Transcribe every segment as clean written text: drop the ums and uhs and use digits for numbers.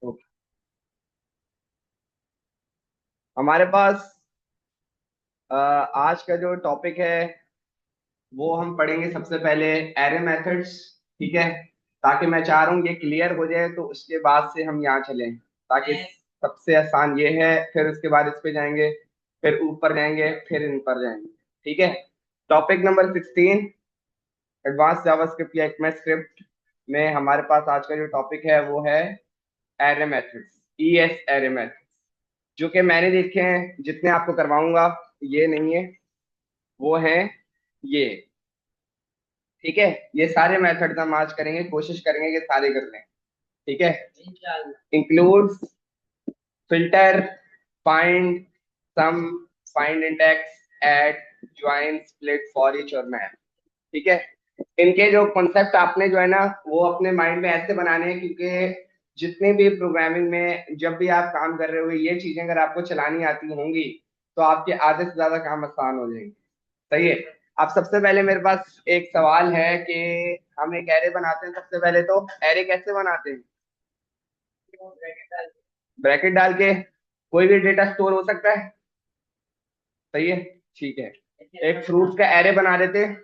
Okay. हमारे पास आज का जो टॉपिक है वो हम पढ़ेंगे सबसे पहले एरे मेथड्स। ठीक है। ताकि मैं चाह रहा हूँ ये क्लियर हो जाए, तो उसके बाद से हम यहाँ चलें। ताकि सबसे आसान ये है, फिर उसके बाद इस पे जाएंगे, फिर ऊपर जाएंगे, फिर इन पर जाएंगे। ठीक है। टॉपिक नंबर 16, एडवांस जावास्क्रिप्ट या ECMAScript स्क्रिप्ट में हमारे पास आज का जो टॉपिक है वो है array methods, ES array methods. जो कि मैंने देखे हैं, जितने आपको करवाऊंगा, ये नहीं है, वो है ये। ठीक है। ये सारे मेथड हम आज करेंगे, कोशिश करेंगे कि सारे कर लें। ठीक है। Includes, filter, find, some, find index, add, join, split, for each और मैप। ठीक है। इनके जो कॉन्सेप्ट आपने जो है ना वो अपने माइंड में ऐसे बनाने हैं, क्योंकि जितने भी प्रोग्रामिंग में जब भी आप काम कर रहे हो, ये चीजें अगर आपको चलानी आती होंगी तो आपके आधे से ज्यादा काम आसान हो जाएंगे। सही है। अब सबसे पहले मेरे पास एक सवाल है कि हम एक एरे बनाते हैं। सबसे पहले तो एरे कैसे बनाते हैं? ब्रैकेट डाल के कोई भी डेटा स्टोर हो सकता है। सही है। ठीक है। एक फ्रूट का एरे बना देते हैं।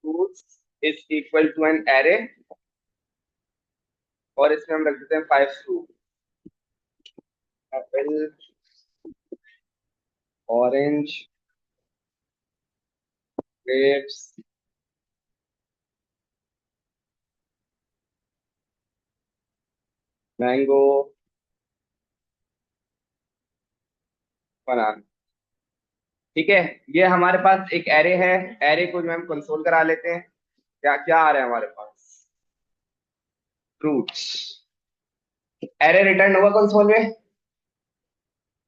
Fruits is equal to an array, और इसमें हम रख देते हैं 5 fruit. Apple, orange, grapes, mango, banana. ठीक है। ये हमारे पास एक एरे है। एरे को जो हम कंसोल करा लेते हैं। क्या क्या आ रहा है हमारे पास? फ्रूट्स। एरे रिटर्न होगा कंसोल में।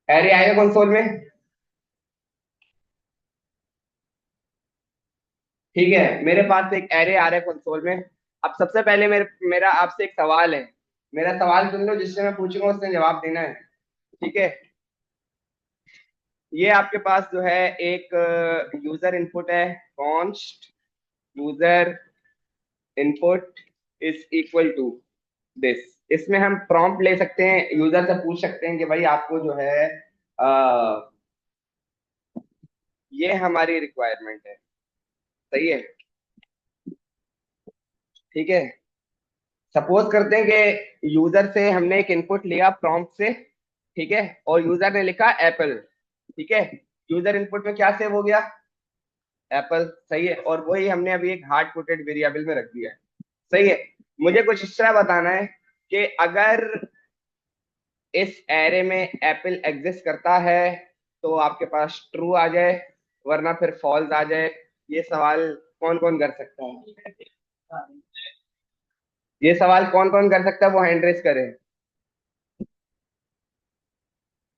एरे आएगा कंसोल में। ठीक है। मेरे पास एक एरे आ रहा है कंसोल में। अब सबसे पहले मेरा आपसे एक सवाल है। मेरा सवाल सुन लो, जिससे मैं पूछूंगा उसने जवाब देना है। ठीक है। ये आपके पास जो है एक यूजर इनपुट है। Const user input is equal to this. इसमें हम प्रॉम्प्ट ले सकते हैं, यूजर से पूछ सकते हैं कि भाई आपको जो है ये हमारी रिक्वायरमेंट है। सही है। ठीक है। सपोज करते हैं कि यूजर से हमने एक इनपुट लिया प्रॉम्प्ट से। ठीक है। और यूजर ने लिखा एप्पल। ठीक है। यूजर इनपुट में क्या सेव हो गया? एप्पल। सही है। और वही हमने अभी एक हार्ड कोडेड वेरिएबल में रख दिया है। सही है। मुझे कुछ इस तरह बताना है कि अगर इस एरे में एप्पल एग्जिस्ट करता है तो आपके पास ट्रू आ जाए, वरना फिर फॉल्स आ जाए। ये सवाल कौन कौन कर सकता है? ये सवाल कौन कौन कर सकता है, वो हैंड रेस करे।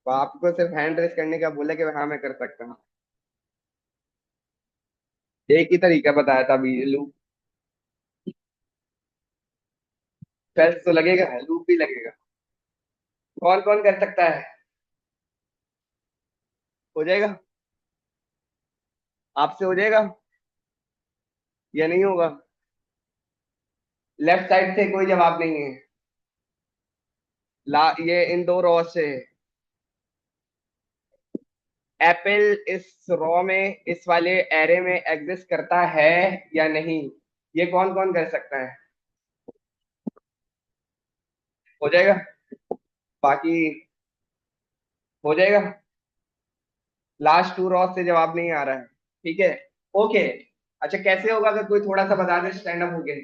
तो आपको सिर्फ हैंड रेस करने का बोला कि हाँ मैं कर सकता हूँ। एक ही तरीका बताया था अभी, लूप। टेस्ट तो लगेगा, लूप भी लगेगा। कौन कौन कर सकता है? हो जाएगा। आपसे हो जाएगा या नहीं होगा? लेफ्ट साइड से कोई जवाब नहीं है। ये इन दो रो से एप्पल इस रो में, इस वाले एरे में एग्जिस्ट करता है या नहीं, ये कौन कौन कर सकता है? हो जाएगा। बाकी हो जाएगा। लास्ट 2 रो से जवाब नहीं आ रहा है। ठीक है। ओके। अच्छा, कैसे होगा? अगर कोई थोड़ा सा बता दे स्टैंड अप हो गए।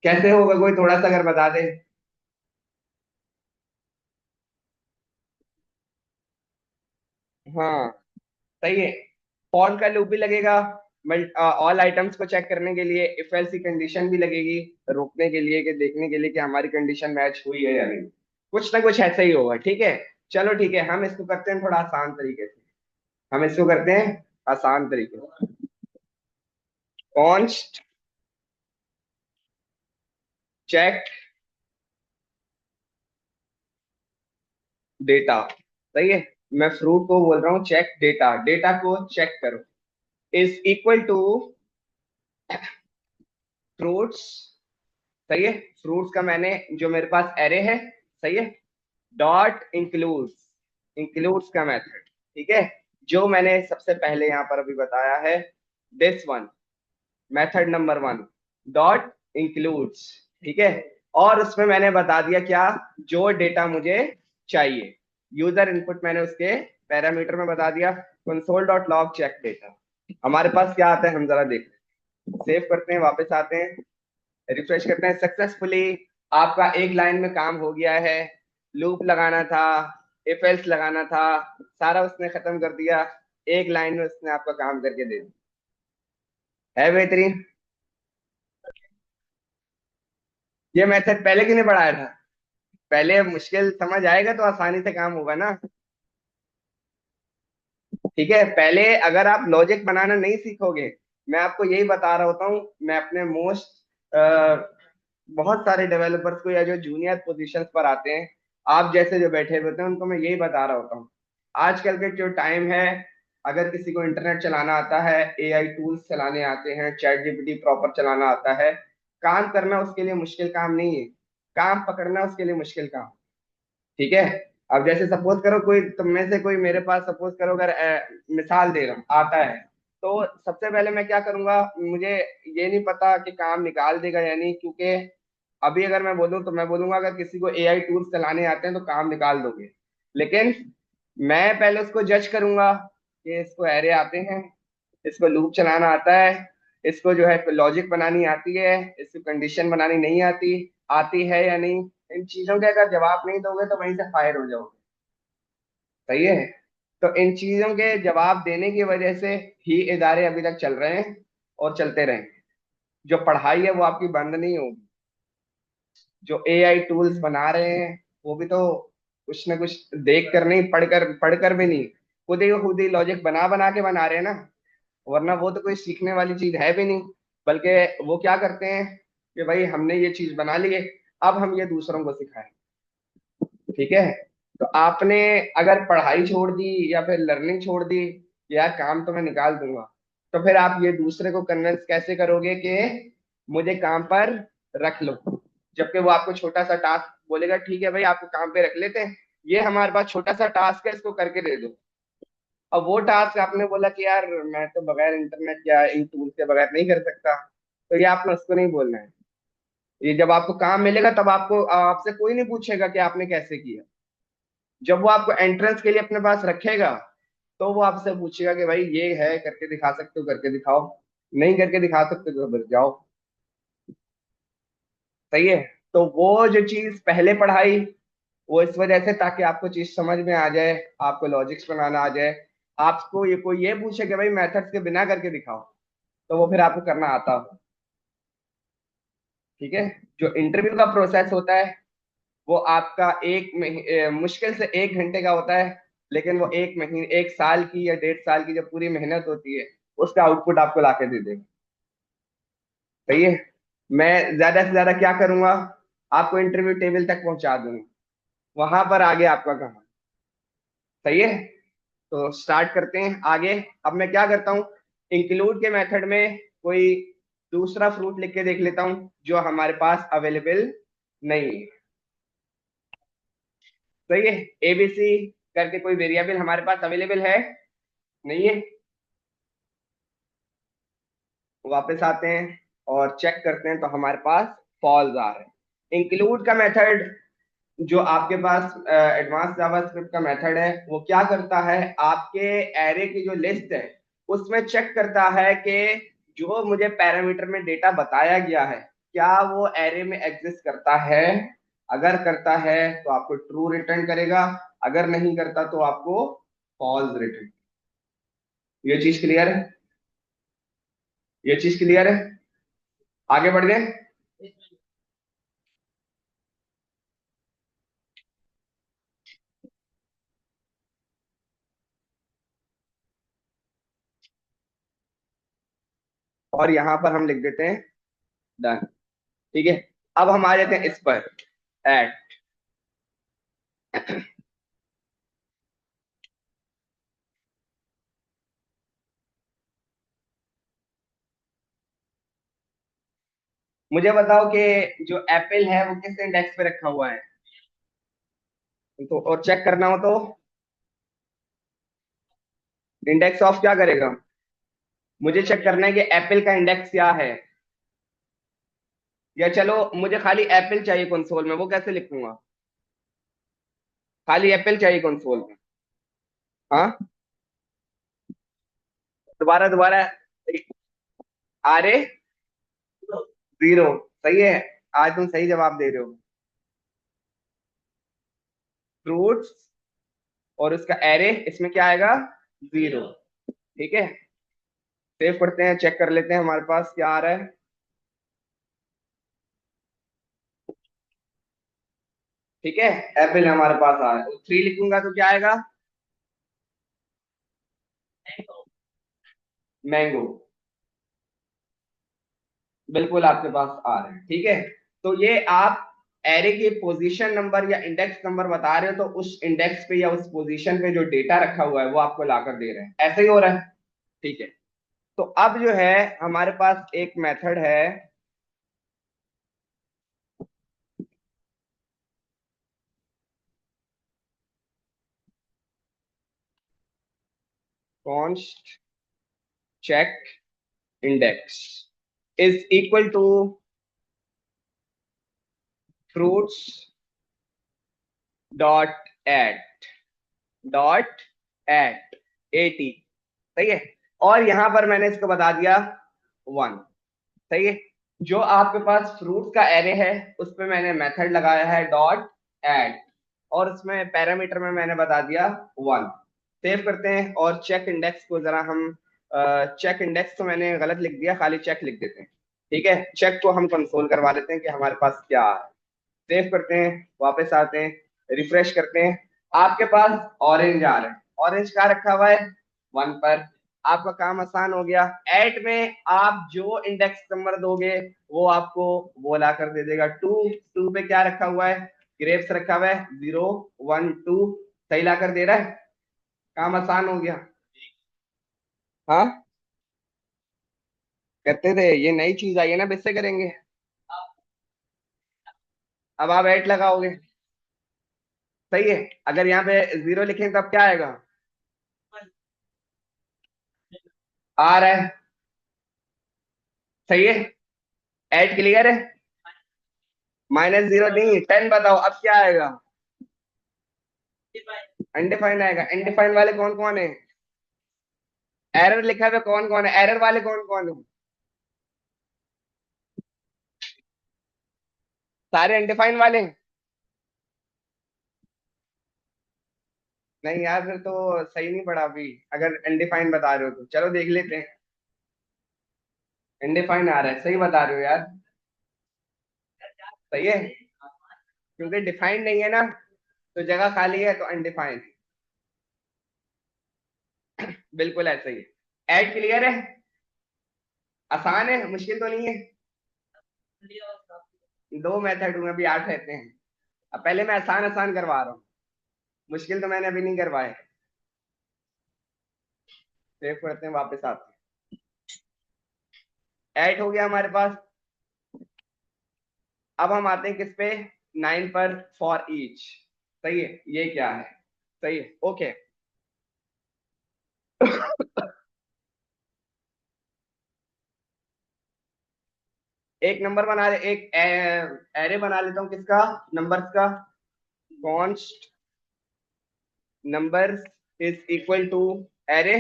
कैसे होगा, कोई थोड़ा सा अगर बता दे। हाँ। सही है। फॉर का लूप भी लगेगा। ऑल आइटम्स को चेक करने के लिए इफ एल्स की कंडीशन भी लगेगी, रोकने के लिए, कि देखने के लिए कि हमारी कंडीशन मैच हुई है या नहीं। कुछ ना कुछ ऐसा ही होगा। ठीक है। चलो ठीक है, हम इसको करते हैं थोड़ा आसान तरीके से। हम इसको करते हैं आसान तरीके से। Const check data. सही है। मैं फ्रूट को बोल रहा हूँ चेक डेटा, डेटा को चेक करो, इज इक्वल टू फ्रूट्स। सही है, फ्रूट्स का मैंने जो मेरे पास एरे है, सही है, डॉट इंक्लूड्स, इंक्लूड्स का मेथड, ठीक है, जो मैंने सबसे पहले यहां पर अभी बताया है, this one, method number one, dot includes, ठीक है। और उसमें मैंने बता दिया क्या, जो डेटा मुझे चाहिए, यूजर इनपुट मैंने उसके पैरामीटर में बता दिया, console dot log check data. हमारे पास क्या आता है हम जरा देख, सेव करते हैं, वापस आते हैं, रिफ्रेश करते हैं, सक्सेसफुली आपका एक लाइन में काम हो गया है। लूप लगाना था, इफ एल्स लगाना था, सारा उसने खत्म कर दिया, एक लाइन में उसने आपका काम करके दे दिया। है बेहतरीन। ये मेथड पहले किसने पढ़ाया था? पहले मुश्किल समझ आएगा तो आसानी से काम होगा ना। ठीक है, पहले अगर आप लॉजिक बनाना नहीं सीखोगे, मैं आपको यही बता रहा होता हूँ, मैं अपने बहुत सारे डेवलपर्स को या जो जूनियर पोजीशंस पर आते हैं, आप जैसे जो बैठे हुए होते हैं, उनको मैं यही बता रहा होता हूँ, आजकल के जो टाइम है, अगर किसी को इंटरनेट चलाना आता है, एआई टूल्स चलाने आते हैं, चैट जीपीटी प्रॉपर चलाना आता है, काम करना उसके लिए मुश्किल काम नहीं है, काम पकड़ना उसके लिए मुश्किल काम। ठीक है, अब जैसे सपोज करो कोई तुम में से कोई मेरे पास सपोज करो, अगर मिसाल दे रहा हूँ आता है, तो सबसे पहले मैं क्या करूंगा, मुझे ये नहीं पता कि काम निकाल देगा या नहीं, क्योंकि अभी अगर मैं बोलूँ तो मैं बोलूंगा अगर किसी को एआई टूल्स चलाने आते हैं तो काम निकाल दोगे, लेकिन मैं पहले उसको जज करूंगा कि इसको एरे आते हैं, इसको लूप चलाना आता है, इसको जो है लॉजिक बनानी आती है, इसको कंडीशन बनानी नहीं आती, आती है या नहीं। इन चीजों के अगर जवाब नहीं दोगे तो वहीं से फायर हो जाओगे। सही है, तो इन चीजों के जवाब देने की वजह से ही इदारे अभी तक चल रहे हैं और चलते रहेंगे। जो पढ़ाई है वो आपकी बंद नहीं होगी, जो एआई टूल्स बना रहे हैं वो भी तो कुछ ना कुछ देख कर नहीं, पढ़कर भी नहीं, खुद ही लॉजिक बना बना के बना रहे हैं ना, वरना वो तो कोई सीखने वाली चीज है भी नहीं। बल्कि वो क्या करते हैं कि भाई हमने ये चीज बना ली है, अब हम ये दूसरों को सिखाएं। ठीक है, तो आपने अगर पढ़ाई छोड़ दी या फिर लर्निंग छोड़ दी, यार काम तो मैं निकाल दूंगा, तो फिर आप ये दूसरे को कन्विंस कैसे करोगे कि मुझे काम पर रख लो, जबकि वो आपको छोटा सा टास्क बोलेगा, ठीक है भाई आपको काम पे रख लेते हैं, ये हमारे पास छोटा सा टास्क है, इसको करके दे दो। अब वो टास्क आपने बोला कि यार मैं तो बगैर इंटरनेट या इन टूल के बगैर नहीं कर सकता, तो ये आपने उसको नहीं बोलना है। ये जब आपको काम मिलेगा तब आपको आपसे कोई नहीं पूछेगा कि आपने कैसे किया, जब वो आपको एंट्रेंस के लिए अपने पास रखेगा तो वो आपसे पूछेगा कि भाई ये है, करके दिखा सकते हो, करके दिखाओ, नहीं करके दिखा सकते तो फिर जाओ। सही है, तो वो जो चीज पहले पढ़ाई, वो इस वजह से ताकि आपको चीज समझ में आ जाए, आपको लॉजिक्स बनाना आ जाए, आपको ये कोई ये पूछे कि भाई मेथड्स के बिना करके दिखाओ, तो वो फिर आपको करना आता हो। ठीक है, जो इंटरव्यू का प्रोसेस होता है वो आपका मुश्किल से 1 घंटे का होता है, लेकिन वो 1 महीने 1 साल की या 1.5 साल की जो पूरी मेहनत होती है, उसका आउटपुट आपको लाके दे देगा। सही है, मैं ज्यादा से ज्यादा क्या करूंगा, आपको इंटरव्यू टेबल तक पहुंचा दूंगा, वहां पर आगे आपका काम। सही है, तो स्टार्ट करते हैं आगे। अब मैं क्या करता हूँ, इंक्लूड के मेथड में कोई दूसरा फ्रूट लिख के देख लेता हूँ जो हमारे पास अवेलेबल नहीं है। सही है, एबीसी करके कोई वेरिएबल हमारे पास अवेलेबल है नहीं है। वापस आते हैं और चेक करते हैं, तो हमारे पास फॉल्स आ रहे हैं। इंक्लूड का मेथड जो आपके पास एडवांस जावास्क्रिप्ट का मेथड है, वो क्या करता है, आपके एरे की जो लिस्ट है उसमें चेक करता है कि जो मुझे पैरामीटर में डेटा बताया गया है, क्या वो एरे में एग्जिस्ट करता है। अगर करता है तो आपको ट्रू रिटर्न करेगा, अगर नहीं करता तो आपको फॉल्स रिटर्न। ये चीज क्लियर है, ये चीज क्लियर है, आगे बढ़ गए। और यहां पर हम लिख देते हैं डन। ठीक है, अब हम आ जाते हैं इस पर, ऐड। मुझे बताओ कि जो एप्पल है वो किस इंडेक्स पे रखा हुआ है, तो और चेक करना हो तो इंडेक्स ऑफ क्या करेगा। मुझे चेक करना है कि एप्पल का इंडेक्स क्या है। या चलो मुझे खाली एप्पल चाहिए कंसोल में, वो कैसे लिखूंगा। खाली एप्पल चाहिए कंसोल में। हाँ, दोबारा दोबारा। अरे जीरो, सही है। आज तुम सही जवाब दे रहे हो। फ्रूट्स और उसका एरे, इसमें क्या आएगा, जीरो। ठीक है, सेव करते हैं, चेक कर लेते हैं हमारे पास क्या आ रहा है। ठीक है, एप्पल हमारे पास आ रहा है, थ्री लिखूंगा तो क्या आएगा, मैंगो। बिल्कुल आपके पास आ रहे हैं, ठीक है। तो ये आप एरे के पोजीशन नंबर या इंडेक्स नंबर बता रहे हो, तो उस इंडेक्स पे या उस पोजीशन पे जो डेटा रखा हुआ है वो आपको लाकर दे रहे हैं, ऐसे ही हो रहा है। ठीक है, तो अब जो है हमारे पास एक मेथड है, const check index is equal to fruits dot at dot at 80। सही है, और यहां पर मैंने इसको बता दिया वन। सही है, जो आपके पास फ्रूट्स का एरे है उस पे मैंने मेथड लगाया है डॉट एड, और उसमें पैरामीटर में मैंने बता दिया वन। सेव करते हैं और चेक इंडेक्स को जरा हम, चेक इंडेक्स तो मैंने गलत लिख दिया, खाली चेक लिख देते हैं। ठीक है, चेक को हम कंसोल करवा लेते हैं कि हमारे पास क्या है। सेव करते हैं, वापस आते हैं, रिफ्रेश करते हैं, आपके पास ऑरेंज आ रहा है। ऑरेंज कहाँ रखा हुआ है, वन पर। आपका काम आसान हो गया। एट में आप जो इंडेक्स नंबर दोगे वो आपको वो ला कर दे देगा। टू, टू पे क्या रखा हुआ है, ग्रेप्स रखा हुआ है, जीरो वन टू, सही ला कर दे रहा है। काम आसान हो गया। हाँ, करते थे, ये नई चीज आई है ना, इससे करेंगे। अब आप एट लगाओगे, सही है। अगर यहाँ पे जीरो लिखें तब क्या आएगा, आ रहा है, सही है। एट क्लियर है, माइनस जीरो नहीं, टेन बताओ अब क्या आएगा। अनडिफाइंड आएगा। अनडिफाइंड वाले कौन कौन है, एरर लिखा हुआ कौन कौन है, एरर वाले कौन कौन है, सारे अनडिफाइंड वाले हैं? नहीं यार, फिर तो सही नहीं पड़ा अभी, अगर अनडिफाइंड बता रहे हो तो चलो देख लेते हैं। अनडिफाइंड आ रहा है, सही बता रहे हो यार। सही है, क्योंकि डिफाइंड नहीं है ना, तो जगह खाली है तो अनडिफाइंड। बिल्कुल ऐसा ही है। ऐड क्लियर है, आसान है, मुश्किल तो नहीं है। दो मेथड हुए, अभी आठ रहते हैं। अब पहले मैं आसान आसान करवा रहा हूँ, मुश्किल तो मैंने अभी नहीं करवाए। सेव करते हैं, वापस आते हैं, ऐड हो गया हमारे पास। अब हम आते हैं किस पे, नाइन पर, फॉर ईच। सही है, ये क्या है, सही है, ओके। एक नंबर बना ले, एक एरे बना लेता हूँ किसका, नंबर्स का। Const numbers is equal to array,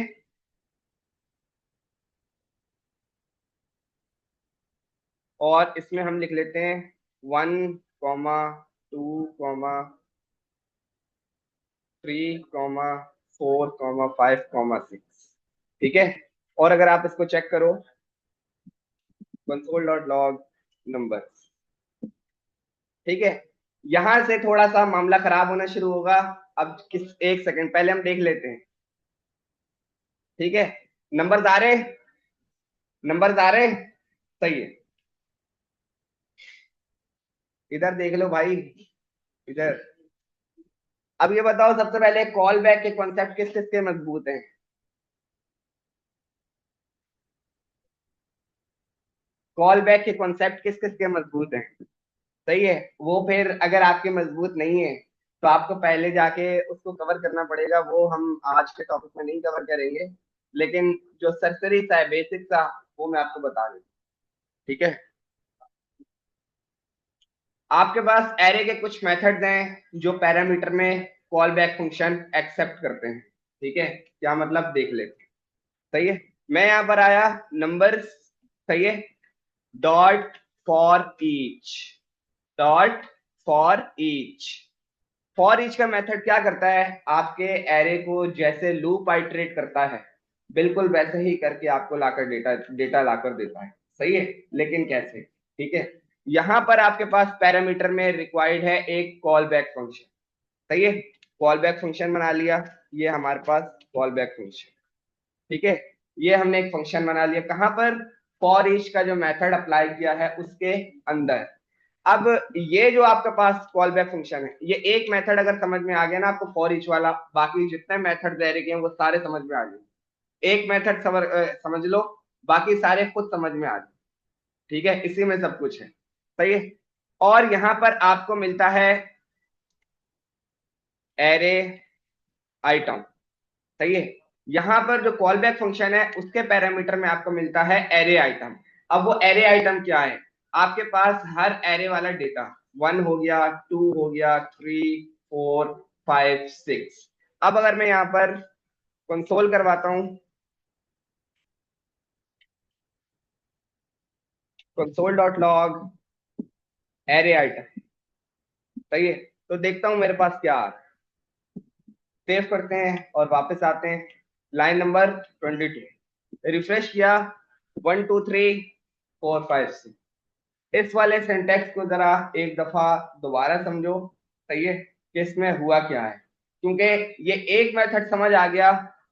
और इसमें हम लिख लेते हैं one comma two comma three comma four comma five comma six. ठीक है, और अगर आप इसको चेक करो, कंसोल डॉट लॉग नंबर। ठीक है, यहां से थोड़ा सा मामला खराब होना शुरू होगा। अब किस, एक सेकंड पहले हम देख लेते हैं। ठीक है, नंबर आ रहे, नंबर आ रहे, सही है। इधर देख लो भाई, इधर। अब ये बताओ सबसे पहले कॉल बैक के कॉन्सेप्ट किस किस के मजबूत हैं। कॉल बैक के कॉन्सेप्ट किस किस के मजबूत हैं, सही है। वो फिर अगर आपके मजबूत नहीं है तो आपको पहले जाके उसको कवर करना पड़ेगा, वो हम आज के टॉपिक में नहीं कवर करेंगे। लेकिन जो सरसरी सा है, बेसिक सा, वो मैं आपको बता दूं। ठीक है। आपके पास एरे के कुछ मेथड्स हैं जो पैरामीटर में कॉल बैक फंक्शन एक्सेप्ट करते हैं। ठीक है, क्या मतलब देख लेते हैं। सही है। मैं यहाँ पर आया नंबर्स, सही है, dot for each, dot for each. For each का मेथड क्या करता है, आपके एरे को जैसे लूप आइटरेट करता है, बिल्कुल वैसे ही करके आपको लाकर डेटा डेटा लाकर देता है। सही है। लेकिन कैसे? ठीक है। यहां पर आपके पास पैरामीटर में रिक्वायर्ड है एक कॉल बैक फंक्शन। सही है। कॉल बैक फंक्शन बना लिया, ये हमारे पास कॉल बैक फंक्शन। ठीक है। ये हमने एक फंक्शन बना लिया कहां पर, फॉर ईच का जो मेथड अप्लाई किया है उसके अंदर। अब ये जो आपके पास कॉल बैक फंक्शन है, ये एक मेथड अगर समझ में आ गया ना आपको फॉर ईच वाला, बाकी जितने मेथड दे रखे हैं वो सारे समझ में आ गए। एक मेथड समझ लो, बाकी सारे खुद समझ में आ जाए। ठीक है, इसी में सब कुछ है। सही है। और यहां पर आपको मिलता है एरे आइटम। सही है। यहां पर जो कॉल बैक फंक्शन है उसके पैरामीटर में आपको मिलता है एरे आइटम। अब वो एरे आइटम क्या है, आपके पास हर एरे वाला डेटा, 1 हो गया, 2 हो गया, 3, 4, 5, 6। अब अगर मैं यहाँ पर कंसोल करवाता हूँ, console dot log array item, सही है, तो देखता हूँ मेरे पास क्या आ रहा है। सेव करते हैं और वापस आते हैं, लाइन नंबर 22, रिफ्रेश किया, 1 2 3 4 5 6। इस वाले सिंटेक्स को जरा एक दफा दोबारा समझो, सही है, कि इसमें हुआ क्या है। क्योंकि ये एक मेथड समझ आ गया,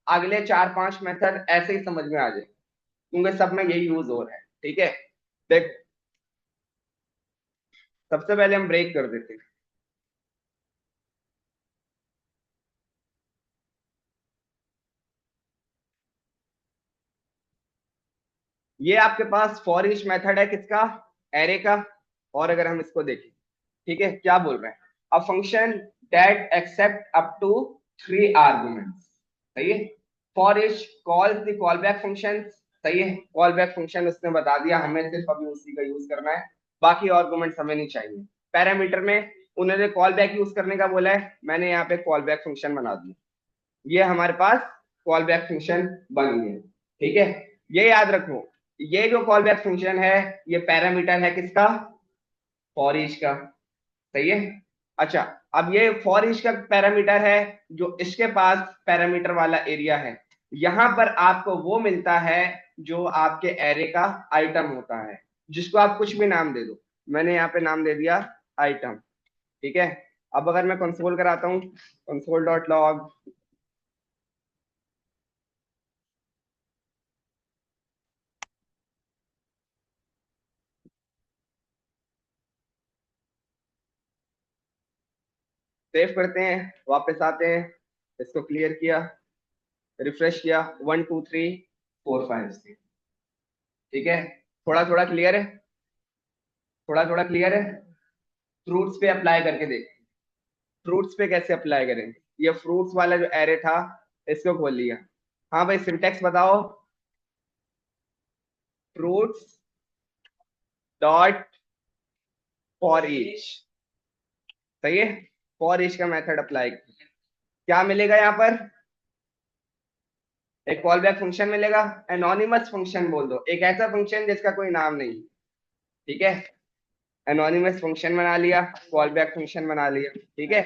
अगले 4 5 मेथड ऐसे ही समझ में आ जाए, क्योंकि सब में यही यूज हो रहा है। ठीक है। देख, सबसे पहले हम ब्रेक कर देते हैं। ये आपके पास फॉर ईच मेथड है किसका, एरे का। और अगर हम इसको देखें, ठीक है, क्या बोल रहे हैं, a function that accept up to 3 arguments. सही है। For each calls the callback function. सही है, कॉल बैक फंक्शन उसने बता दिया, हमें सिर्फ अभी उसी का यूज करना है, बाकी आर्गुमेंट्स हमें नहीं चाहिए। पैरामीटर में उन्होंने कॉल बैक यूज करने का बोला है, मैंने यहाँ पे कॉल बैक फंक्शन बना दिया, ये हमारे पास कॉल बैक फंक्शन बन गया। ठीक है। ये याद रखो, ये जो कॉल बैक फंक्शन है, ये पैरामीटर है किसका, फॉर ईच का। सही है। अच्छा, अब ये फॉर ईच का पैरामीटर है, जो इसके पास पैरामीटर वाला एरिया है, यहां पर आपको वो मिलता है जो आपके एरे का आइटम होता है, जिसको आप कुछ भी नाम दे दो। मैंने यहाँ पे नाम दे दिया आइटम। ठीक है। अब अगर मैं कंसोल कराता हूँ, कंसोल डॉट लॉग, सेव करते हैं, वापस आते हैं, इसको क्लियर किया, रिफ्रेश किया, 1 2 3 4 5 6। ठीक है। थोड़ा थोड़ा क्लियर है, थोड़ा थोड़ा क्लियर है। फ्रूट्स पे अप्लाई करके देख, फ्रूट्स पे कैसे अप्लाई करें। ये फ्रूट्स वाला जो एरे था, इसको खोल लिया। हाँ भाई, सिंटेक्स बताओ। फ्रूट्स डॉट फॉर ईच, सही है, फॉर ईच का मेथड अप्लाई, क्या मिलेगा यहाँ पर, एक कॉल बैक फंक्शन मिलेगा। एनोनिमस फंक्शन बोल दो, एक ऐसा फंक्शन जिसका कोई नाम नहीं। ठीक है। एनोनिमस फंक्शन बना लिया, कॉल बैक फंक्शन बना लिया। ठीक है।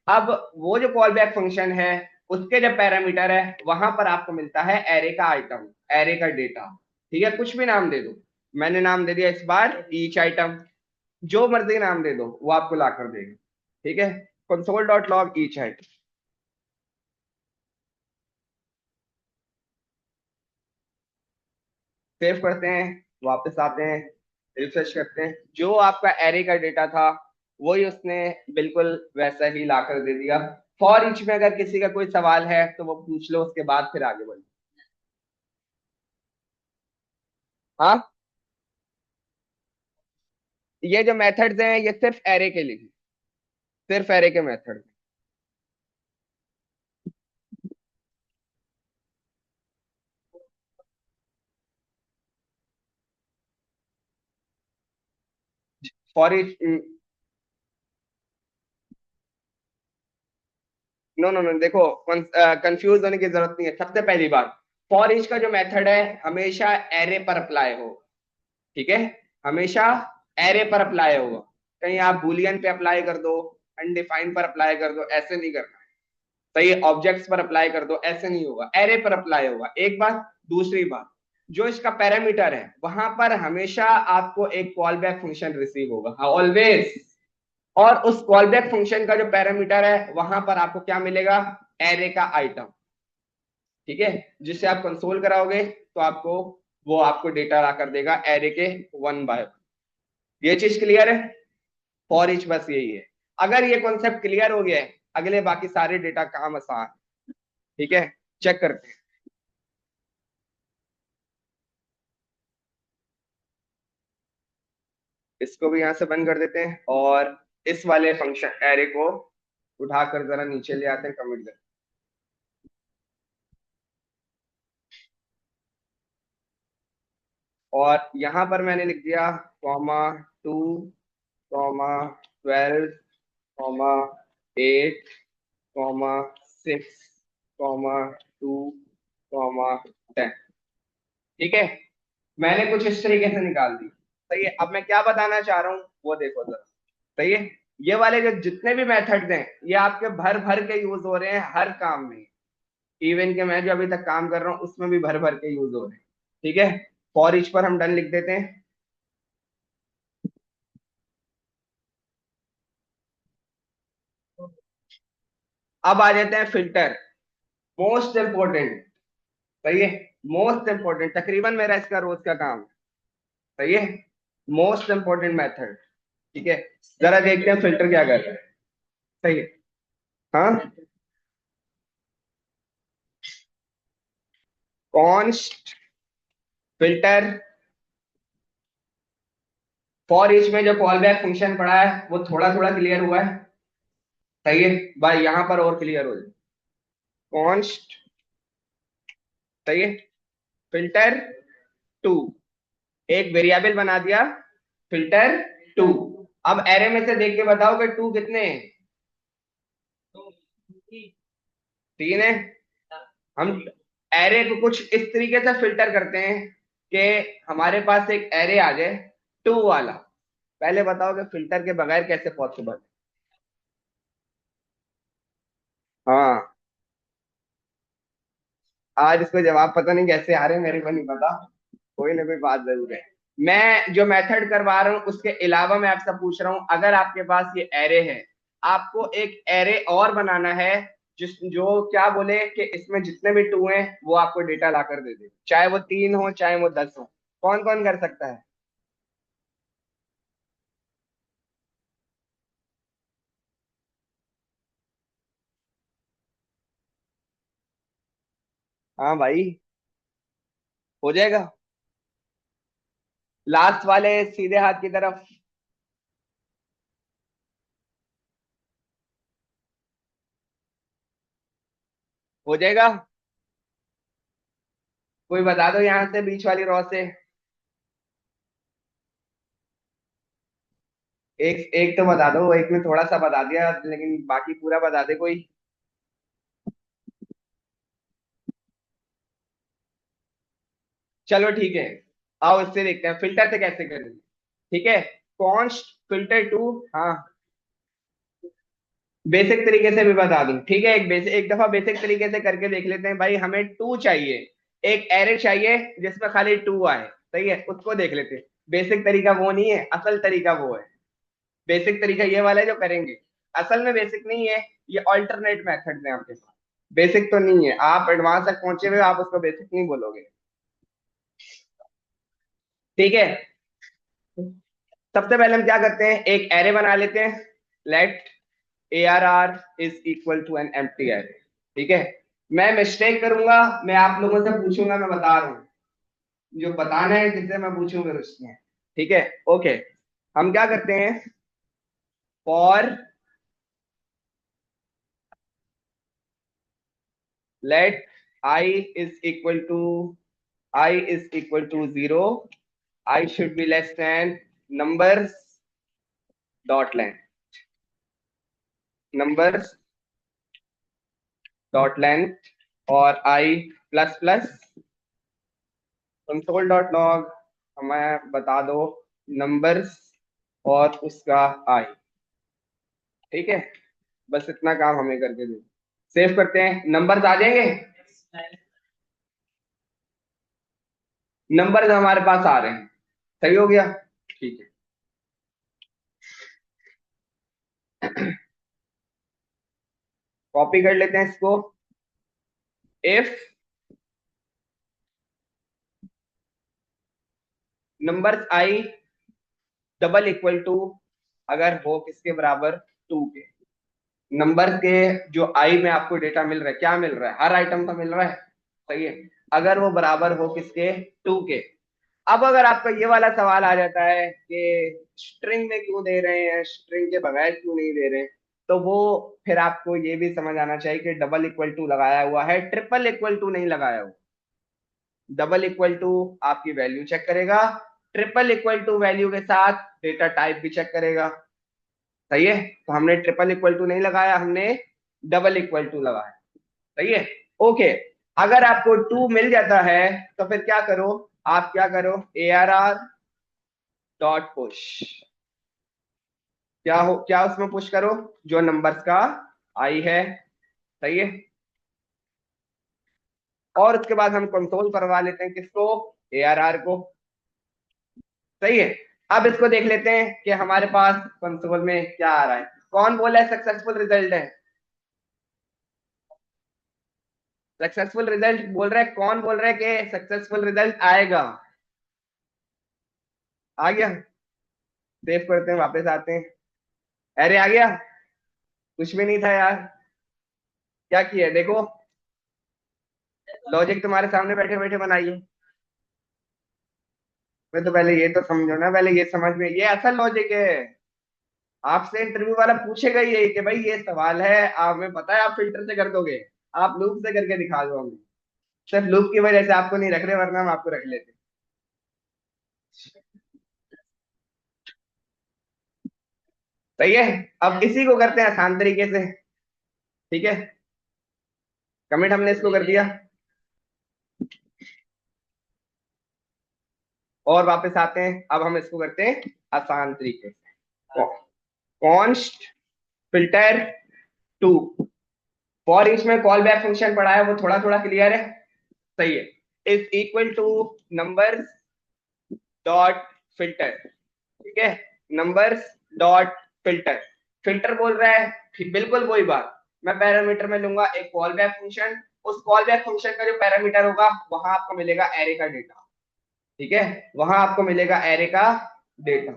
अब वो जो कॉल बैक फंक्शन है, उसके जो पैरामीटर है, वहां पर आपको मिलता है एरे का आइटम, एरे का डेटा। ठीक है, कुछ भी नाम दे दो, मैंने नाम दे दिया इस बार ईच आइटम, जो मर्जी नाम दे दो वो आपको ला कर देगा। ठीक है। Console dot log each item, save करते हैं, वापस आते हैं, रिफ्रेश करते हैं, जो आपका एरे का डेटा था वही उसने बिल्कुल वैसा ही ला कर दे दिया। फॉर ईच में अगर किसी का कोई सवाल है तो वो पूछ लो, उसके बाद फिर आगे बढ़ो। हाँ, ये जो मेथड्स हैं ये सिर्फ एरे के लिए, सिर्फ एरे के method. For each, no no no, देखो कंफ्यूज होने की जरूरत नहीं है। सबसे पहली बात, फॉर ईच का जो मेथड है हमेशा एरे पर अप्लाई हो, ठीक है, हमेशा एरे पर अप्लाई होगा। कहीं आप बुलियन पे अप्लाई कर दो, अनडिफाइंड पर अप्लाई कर दो, ऐसे नहीं करना। सही है, ऑब्जेक्ट्स पर अप्लाई कर दो, ऐसे नहीं होगा, एरे पर अप्लाई होगा। एक बात। दूसरी बात, जो इसका पैरामीटर है वहां पर हमेशा आपको एक कॉल बैक फंक्शन रिसीव होगा, ऑलवेज। और उस कॉल बैक फंक्शन का जो पैरामीटर है वहां पर आपको क्या मिलेगा, एरे का आइटम, ठीक है, जिससे आप कंसोल कराओगे तो आपको वो आपको डेटा ला कर देगा एरे के 1 बाय 1। ये चीज क्लियर है। फॉर ईच बस यही है। अगर ये कॉन्सेप्ट क्लियर हो गया है, अगले बाकी सारे डेटा काम आसान। ठीक है, चेक करते हैं। इसको भी यहां से बंद कर देते हैं और इस वाले फंक्शन एरे को उठाकर जरा नीचे ले आते हैं, कमिट कर। और यहां पर मैंने लिख दिया comma 2, comma 12, comma 8, comma 6, comma 2, comma 10। ठीक है, मैंने कुछ इस तरीके से निकाल दी। सही है, अब मैं क्या बताना चाह रहा हूँ वो देखो जरा। सही है, ये वाले जो जितने भी मेथड्स हैं ये आपके भर भर के यूज हो रहे हैं हर काम में। इवन के मैं जो अभी तक काम कर रहा हूँ उसमें भी भर भर के यूज हो रहे हैं। ठीक है, फॉर ईच पर हम डन लिख देते हैं। अब आ जाते हैं फिल्टर, मोस्ट इंपोर्टेंट। सही है, मोस्ट इंपोर्टेंट, तकरीबन मेरा इसका रोज का काम है। सही है, मोस्ट इंपोर्टेंट मेथड। ठीक है, जरा देखते हैं फिल्टर क्या कर रहा है। सही है, हाँ, कॉन्स्ट फिल्टर। फॉर ईच में जो कॉल बैक फंक्शन पड़ा है वो थोड़ा थोड़ा क्लियर हुआ है। सही है भाई, यहां पर और क्लियर हो जाए। कॉन्स्ट, सही है, फिल्टर 2, एक वेरिएबल बना दिया, फिल्टर 2। अब एरे में से देख के बताओ कि 2 कितने हैं। 3 है। हम एरे को कुछ इस तरीके से फिल्टर करते हैं कि हमारे पास एक एरे आ जाए 2 वाला। पहले बताओ कि फिल्टर के बगैर कैसे पॉसिबल। हाँ, आज इसको जवाब पता नहीं कैसे आ रहे हैं, मेरे को नहीं पता। कोई ना कोई बात जरूर है। मैं जो मेथड करवा रहा हूँ उसके अलावा मैं आपसे पूछ रहा हूँ, अगर आपके पास ये एरे है, आपको एक एरे और बनाना है जिस जो क्या बोले कि इसमें जितने भी 2 हैं वो आपको डेटा ला कर दे दे, चाहे वो 3 हो चाहे वो 10 हो। कौन कौन कर सकता है। हाँ भाई, हो जाएगा। लास्ट वाले सीधे हाथ की तरफ। हो जाएगा। कोई बता दो यहाँ से बीच वाली रो से। एक एक तो बता दो, एक में थोड़ा सा बता दिया लेकिन बाकी पूरा बता दे कोई। चलो ठीक है, आओ इससे देखते हैं फिल्टर से कैसे करेंगे। ठीक है, कॉन्स्ट फिल्टर 2। हाँ, बेसिक तरीके से भी बता दूं, ठीक है, एक दफा बेसिक तरीके से करके देख लेते हैं भाई। हमें 2 चाहिए, एक एरे चाहिए जिसमें खाली 2 आए। सही है, उसको देख लेते हैं। बेसिक तरीका वो नहीं है, असल तरीका वो है। बेसिक तरीका ये वाला है जो करेंगे। असल में बेसिक नहीं है, ये ऑल्टरनेट मेथड है आपके पास। बेसिक तो नहीं है, आप एडवांस तक पहुंचे हुए आप उसको बेसिक नहीं बोलोगे। ठीक है, सबसे पहले हम क्या करते हैं, एक एरे बना लेते हैं। Let ARR is equal to an empty array. ठीक है, मैं मिस्टेक करूंगा, मैं आप लोगों से पूछूंगा, मैं बता रहा हूँ। जो बताना है जिससे मैं पूछूंगा उसमें। ठीक है, ओके। हम क्या करते हैं, for let i is equal to i is equal to 0, i should be less than numbers dot length, numbers dot length और i plus plus console dot log, हमें बता दो नंबर्स और उसका आई। ठीक है, बस इतना काम हमें करके दो। सेव करते हैं, नंबर्स आ जाएंगे, नंबर्स हमारे पास आ रहे हैं। सही हो गया, ठीक है। कॉपी कर लेते हैं इसको। If numbers I double equal to, अगर हो किसके बराबर, टू के, नंबर के जो आई में आपको डेटा मिल रहा है, क्या मिल रहा है, हर आइटम का मिल रहा है, सही है, अगर वो बराबर हो किसके, टू के। अब अगर आपका ये वाला सवाल आ जाता है कि स्ट्रिंग में क्यों दे रहे हैं, स्ट्रिंग के बगैर क्यों नहीं दे रहे, तो वो फिर आपको ये भी समझ आना चाहिए कि डबल इक्वल टू लगाया हुआ है, ट्रिपल इक्वल टू नहीं लगाया हुआ। डबल इक्वल टू आपकी वैल्यू चेक करेगा, ट्रिपल इक्वल टू वैल्यू के साथ डेटा टाइप भी चेक करेगा। सही है, तो हमने ट्रिपल इक्वल टू नहीं लगाया, हमने डबल इक्वल टू लगाया। सही है, ओके। अगर आपको टू मिल जाता है तो फिर क्या करो, आप क्या करो, ARR डॉट पुश, क्या हो, क्या उसमें पुश करो, जो नंबर्स का आई है। सही है, और उसके बाद हम कंट्रोल करवा लेते हैं किसको, ARR को। सही है, अब इसको देख लेते हैं कि हमारे पास कंसोल में क्या आ रहा है। कौन बोला है सक्सेसफुल रिजल्ट है, सक्सेसफुल रिजल्ट बोल रहा है, कौन बोल रहा है कि सक्सेसफुल रिजल्ट आएगा, आ गया। सेव करते हैं, वापस आते हैं, अरे आ गया, कुछ भी नहीं था यार, क्या किया देखो, लॉजिक तुम्हारे सामने बैठे बैठे बनाइए। मैं तो पहले ये तो समझो ना, पहले ये समझ में, ये असल लॉजिक है। आपसे इंटरव्यू वाला पूछेगा ही यही कि भाई ये सवाल है, आप, हमें पता है आप फिल्टर से कर दोगे, आप लूप से करके दिखा दो हमें। सिर्फ लूप की वजह से आपको नहीं रख रहे, वरना हम आपको रख लेते। सही है, अब इसी को करते हैं आसान तरीके से। ठीक है, कमिट हमने इसको कर दिया, और वापस आते हैं, अब हम इसको करते हैं आसान तरीके से। Const filter two, for each में कॉल बैक फंक्शन पढ़ा है, वो थोड़ा थोड़ा क्लियर है। सही है, is equal to numbers dot filter. ठीक है, नंबर्स डॉट फिल्टर, फिल्टर बोल रहा है, बिल्कुल वही बात। मैं पैरामीटर में लूंगा एक कॉल बैक फंक्शन, उस कॉल बैक फंक्शन का जो पैरामीटर होगा वहां आपको मिलेगा एरे का डेटा। ठीक है, वहां आपको मिलेगा एरे का डेटा।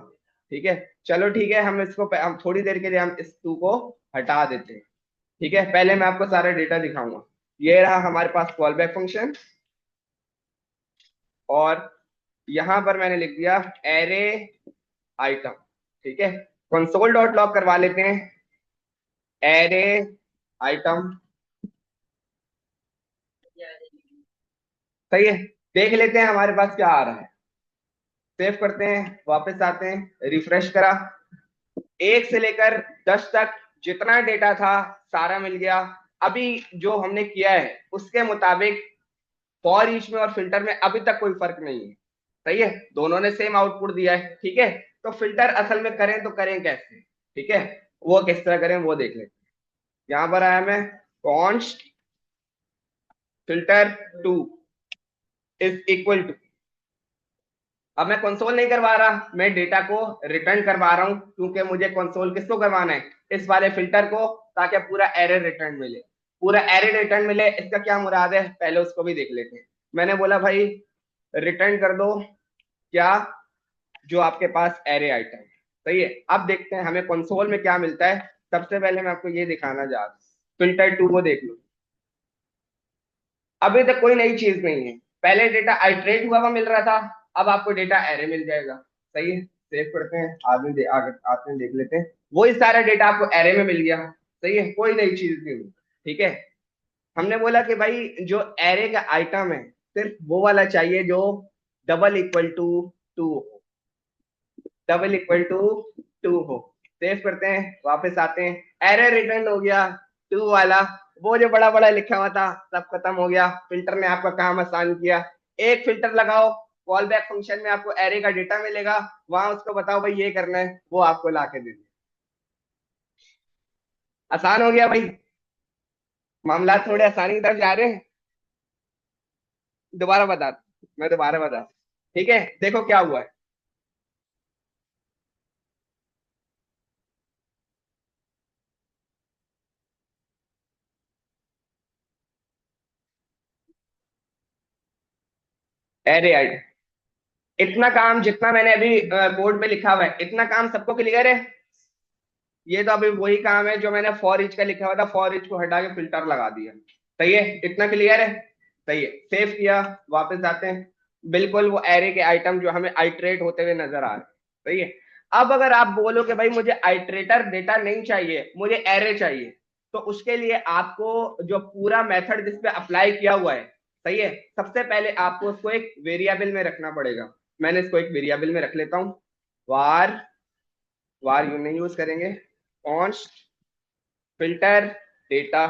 ठीक है, चलो ठीक है, हम इसको हम थोड़ी देर के लिए हम इस टू को हटा देते हैं। ठीक है, पहले मैं आपको सारा डेटा दिखाऊंगा। ये रहा हमारे पास कॉल बैक फंक्शन, और यहां पर मैंने लिख दिया एरे आइटम। ठीक है, कंसोल डॉट लॉग करवा लेते हैं, एरे आइटम। सही है, देख लेते हैं हमारे पास क्या आ रहा है। सेव करते हैं, वापस आते हैं, रिफ्रेश करा, 1 से लेकर 10 तक जितना डेटा था सारा मिल गया। अभी जो हमने किया है उसके मुताबिक फॉर ईच में और फिल्टर में अभी तक कोई फर्क नहीं है। सही है, दोनों ने सेम आउटपुट दिया है। ठीक है, तो फिल्टर असल में करें तो करें कैसे, ठीक है, वो किस तरह करें वो देख लेते हैं। यहां पर आया मैं, const filter two is equal to, अब मैं कंसोल नहीं करवा रहा, मैं डेटा को रिटर्न करवा रहा हूं, क्योंकि मुझे कंसोल किसको करवाना है, इस वाले फिल्टर को, ताकि पूरा एरे रिटर्न मिले। पूरा एरे रिटर्न मिले, इसका क्या मुराद है पहले उसको भी देख लेते हैं। मैंने बोला भाई रिटर्न कर दो क्या, जो आपके पास एरे आइटम। सही है, अब देखते हैं हमें कंसोल में क्या मिलता है। सबसे पहले मैं आपको ये दिखाना चाह रहा हूं, फिल्टर टू को देख लो, अभी तक कोई नई चीज नहीं है। पहले डेटा आइट्रेट हुआ हुआ मिल रहा था, अब आपको डेटा एरे मिल जाएगा। सही है, सेव करते हैं, आगे आते हैं, देख लेते हैं। वही सारा डेटा आपको एरे में मिल गया। सही है, कोई नई चीज नहीं हुई। ठीक है। हमने बोला कि भाई जो एरे का आइटम है सिर्फ वो वाला चाहिए जो डबल इक्वल टू टू हो, डबल इक्वल टू टू हो। सेव करते हैं, वापस आते हैं, एरे रिटर्न हो गया टू वाला। वो जो बड़ा बड़ा लिखा हुआ था सब खत्म हो गया, फिल्टर ने आपका काम आसान किया। एक फिल्टर लगाओ, कॉल बैक फंक्शन में आपको एरे का डेटा मिलेगा, वहां उसको बताओ भाई ये करना है, वो आपको ला के दे दे। आसान हो गया भाई, मामला थोड़े आसानी की तरफ जा रहे हैं। दोबारा बता, मैं दोबारा बता। ठीक है, देखो क्या हुआ है। एरे आई, इतना काम जितना मैंने अभी कोड में लिखा हुआ है, इतना काम सबको क्लियर है। ये तो अभी वही काम है जो मैंने फॉर ईच का लिखा हुआ था, फॉर ईच को हटा के फिल्टर लगा दिया। सही है, इतना क्लियर है। सही है, सेव किया, वापस आते हैं। बिल्कुल वो एरे के आइटम जो हमें आइट्रेट होते हुए नजर आ रहे हैं। सही है। अब अगर आप बोलो कि भाई मुझे आइट्रेटर डेटा नहीं चाहिए, मुझे एरे चाहिए, तो उसके लिए आपको जो पूरा मेथड जिस पे अप्लाई किया हुआ है, सही है, सबसे पहले आपको उसको एक वेरिएबल में रखना पड़ेगा। मैंने इसको एक वेरिएबल में रख लेता हूं। वार, वार यू नहीं यूज करेंगे, const filter data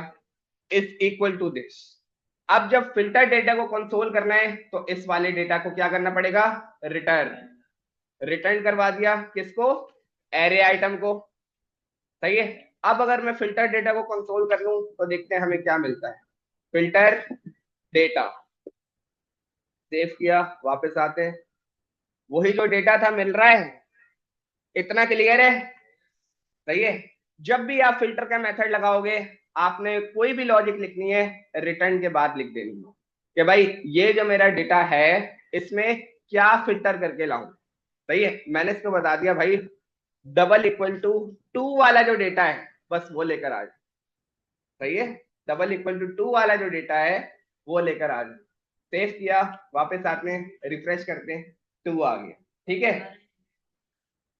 is equal to this. अब जब फिल्टर डेटा को कंसोल करना है तो इस वाले डेटा को क्या करना पड़ेगा, रिटर्न। रिटर्न करवा दिया किसको, एरे आइटम को। सही है। अब अगर मैं फिल्टर डेटा को कंसोल कर लूं तो देखते हैं हमें क्या मिलता है। फिल्टर डेटा, सेव किया, वापस आते हैं, वही जो डेटा था मिल रहा है। इतना क्लियर है। सही है। जब भी आप फिल्टर का मेथड लगाओगे, आपने कोई भी लॉजिक लिखनी है, रिटर्न के बाद लिख देनी है कि भाई ये जो मेरा डेटा है इसमें क्या फिल्टर करके लाऊं। सही है, मैंने इसको बता दिया भाई डबल इक्वल टू टू वाला जो डेटा है बस वो लेकर आ जाए। सही है, डबल इक्वल टू टू वाला जो डेटा है वो लेकर आ जाए। सेव किया, वापस आते हैं, रिफ्रेश करते हैं, टू आ गया। ठीक है।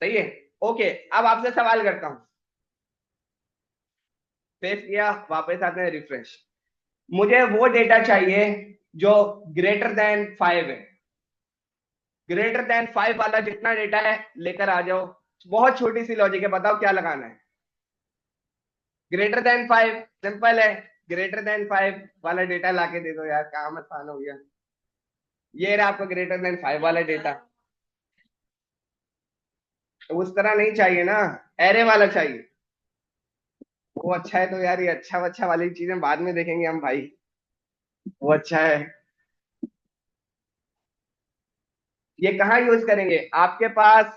सही है। ओके, अब आपसे सवाल करता हूं। सेव किया, वापस आते हैं, रिफ्रेश। मुझे वो डेटा चाहिए जो ग्रेटर देन 5 है। ग्रेटर देन 5 वाला जितना डेटा है लेकर आ जाओ। बहुत छोटी सी लॉजिक है, बताओ क्या लगाना है। ग्रेटर देन 5, सिंपल है। ग्रेटर देन 5 वाला डेटा लाके दे दो यार, काम आसान हो गया। ये रहा आपका ग्रेटर देन 5 वाला डेटा। तो उस तरह नहीं चाहिए ना, एरे वाला चाहिए। वो अच्छा है तो यार, ये अच्छा अच्छा वाली चीजें बाद में देखेंगे हम भाई। वो अच्छा है। ये कहाँ यूज करेंगे आपके पास,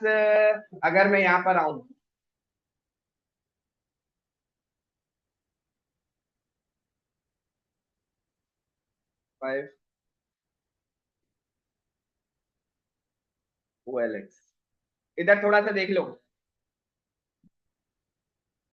अगर मैं यहाँ पर आऊं। 5 OLX, इधर थोड़ा सा देख लो।